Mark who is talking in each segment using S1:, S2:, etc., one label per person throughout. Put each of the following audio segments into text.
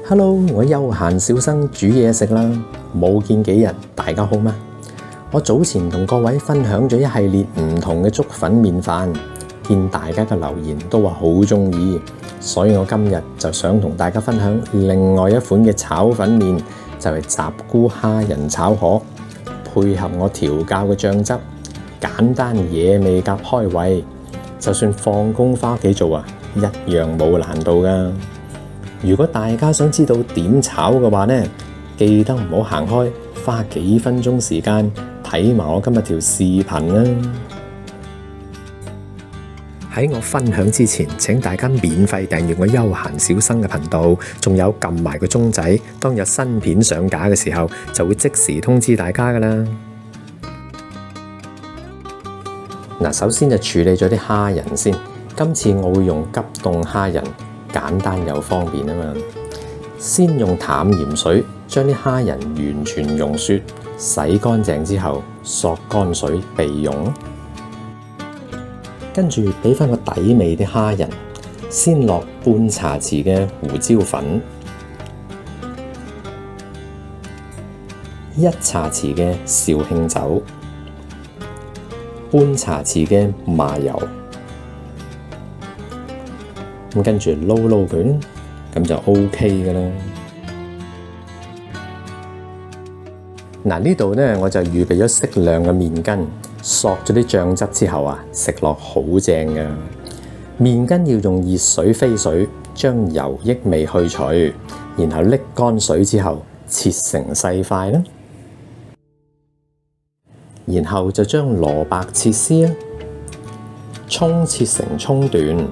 S1: Hello，我休閒小生煮嘢食啦，冇見幾日，大家好嗎？我早前同各位分享咗一系列唔同嘅粥粉麵飯，見大家嘅留言都話好中意，所以我今日就想同大家分享另外一款嘅炒粉麵，就係雜菇蝦仁炒河，配合我調教嘅醬汁，簡單野味夾開胃，就算放工返屋企做啊，一樣冇難度㗎。如果大家想知道點炒嘅話呢，記得唔好行開，花幾分鐘時間睇埋我今日條視頻啦。喺我分享之前，請大家免費訂閱我休閒小生嘅頻道，仲有撳埋個鐘仔，當有新片上架嘅時候，就會即時通知大家㗎啦。嗱，首先就處理咗啲蝦仁先。今次我會用急凍蝦仁，簡單又方便啊嘛。先用淡鹽水將啲蝦仁完全溶雪，洗乾淨之後索乾水備用。跟住俾翻個底味啲蝦仁，先落半茶匙嘅胡椒粉，1茶匙嘅紹興酒，半茶匙嘅麻油。咁跟住撈撈佢，咁就 OK 㗎啦。嗱，呢度呢，我就預備咗適量嘅麵筋，索咗啲醬汁之後啊，食落好正㗎。麵筋要用熱水飛水，將油益味去除，然後瀝乾水之後切成細塊啦。然後就將蘿蔔切絲啦，蔥切成蔥段。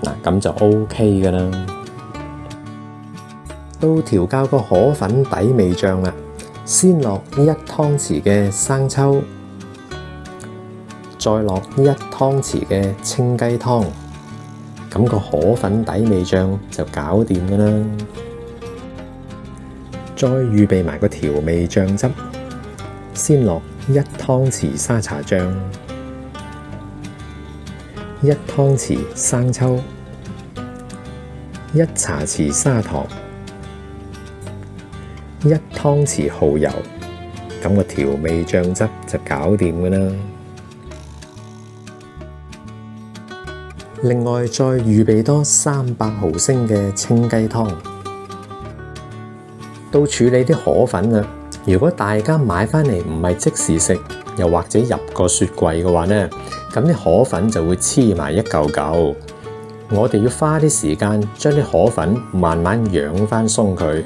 S1: 嗱，咁就 OK 㗎啦。到調教個河粉底味醬啦，先落1湯匙嘅生抽，再落1湯匙嘅清雞湯，咁個河粉底味醬就搞掂㗎啦。再預備埋個調味醬汁，先落1湯匙沙茶醬，1湯匙生抽，1茶匙砂糖，1湯匙蠔油，咁個調味醬汁就搞掂㗎啦。另外再預備多300毫升嘅清雞湯。到處理啲河粉啦。如果大家買返嚟唔係即時食，又或者入個雪櫃嘅話呢，咁啲河粉就會黐埋一嚿嚿。我哋要花啲時間將啲河粉慢慢養返鬆佢，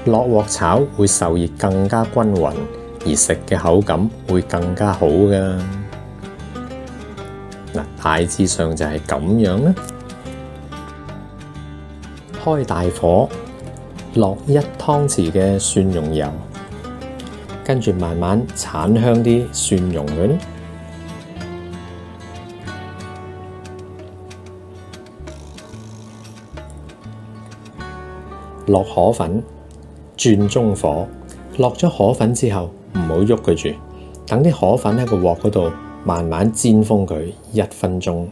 S1: 落鑊炒會受熱更加均勻，而食嘅口感會更加好㗎。嗱，大致上就係咁樣啦。開大火，落1湯匙嘅蒜蓉油。跟住慢慢剷香啲蒜蓉佢咧，落河粉，轉中火。落咗河粉之後，唔好喐佢住，等啲河粉喺個鑊嗰度慢慢煎封佢1分鐘。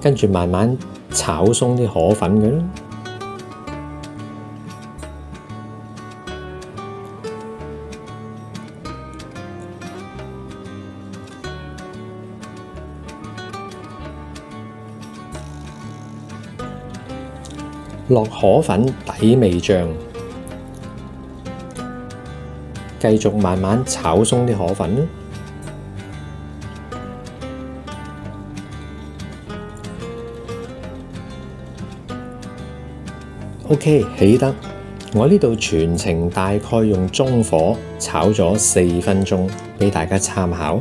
S1: 跟住慢慢炒鬆啲河粉佢啦。落河粉底味醬，繼續慢慢炒鬆啲河粉啦。OK， 起得。我呢度全程大概用中火炒咗4分鐘，俾大家參考。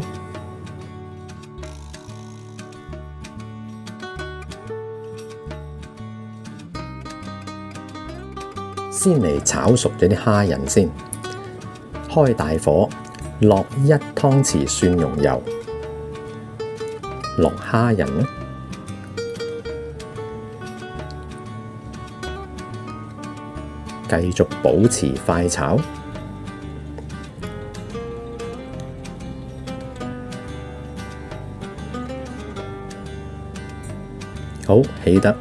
S1: 先嚟炒熟咗啲蝦仁先，開大火，落1湯匙蒜蓉油，落蝦仁啦。繼續保持快炒，好，起得。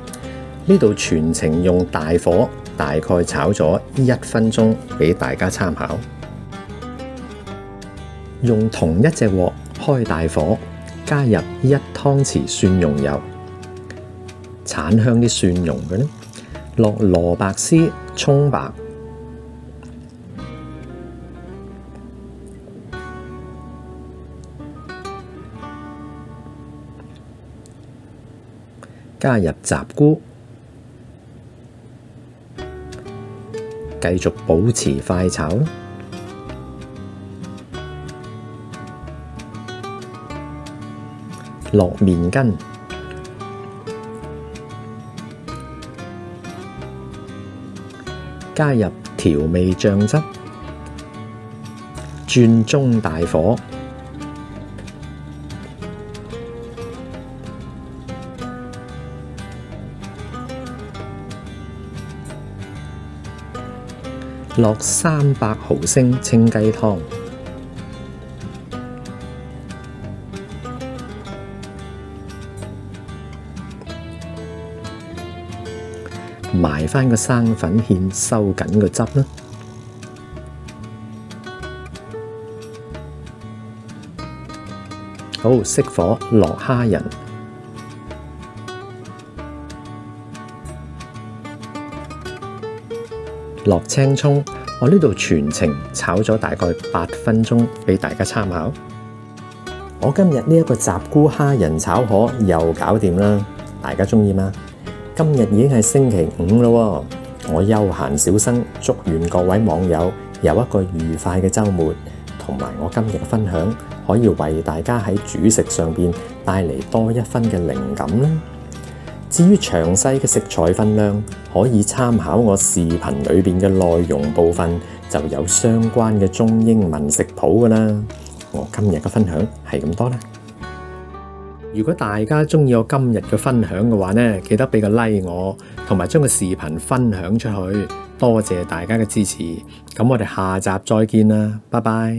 S1: 呢度全程用大火，大概炒咗1分鐘，俾大家參考。用同一隻鑊開大火，加入1湯匙蒜蓉油，剷香啲蒜蓉嘅呢，落蘿蔔絲、葱白，加入雜菇，繼續保持快炒。落麵筋，加入調味醬汁，轉中大火，落300毫升清雞湯。埋返個生粉芡，收緊個汁啦。好，熄火，落蝦仁，落青葱。我呢度全程炒咗大概8分鐘，俾大家參考。我今日呢一個雜菇蝦仁炒河又搞掂啦，大家鍾意嗎？今日已經係星期5咯，我休閒小生祝願各位網友有一個愉快嘅週末，同埋我今日嘅分享可以為大家喺煮食上邊帶嚟多1分嘅靈感啦。至於詳細嘅食材分量，可以參考我視頻裏邊嘅內容部分，就有相關嘅中英文食譜㗎啦。我今日嘅分享係咁多啦。如果大家鍾意我今日嘅分享嘅話呢，記得俾個 like 我，同埋將個視頻分享出去。多謝大家嘅支持，咁我哋下集再見啦，拜拜。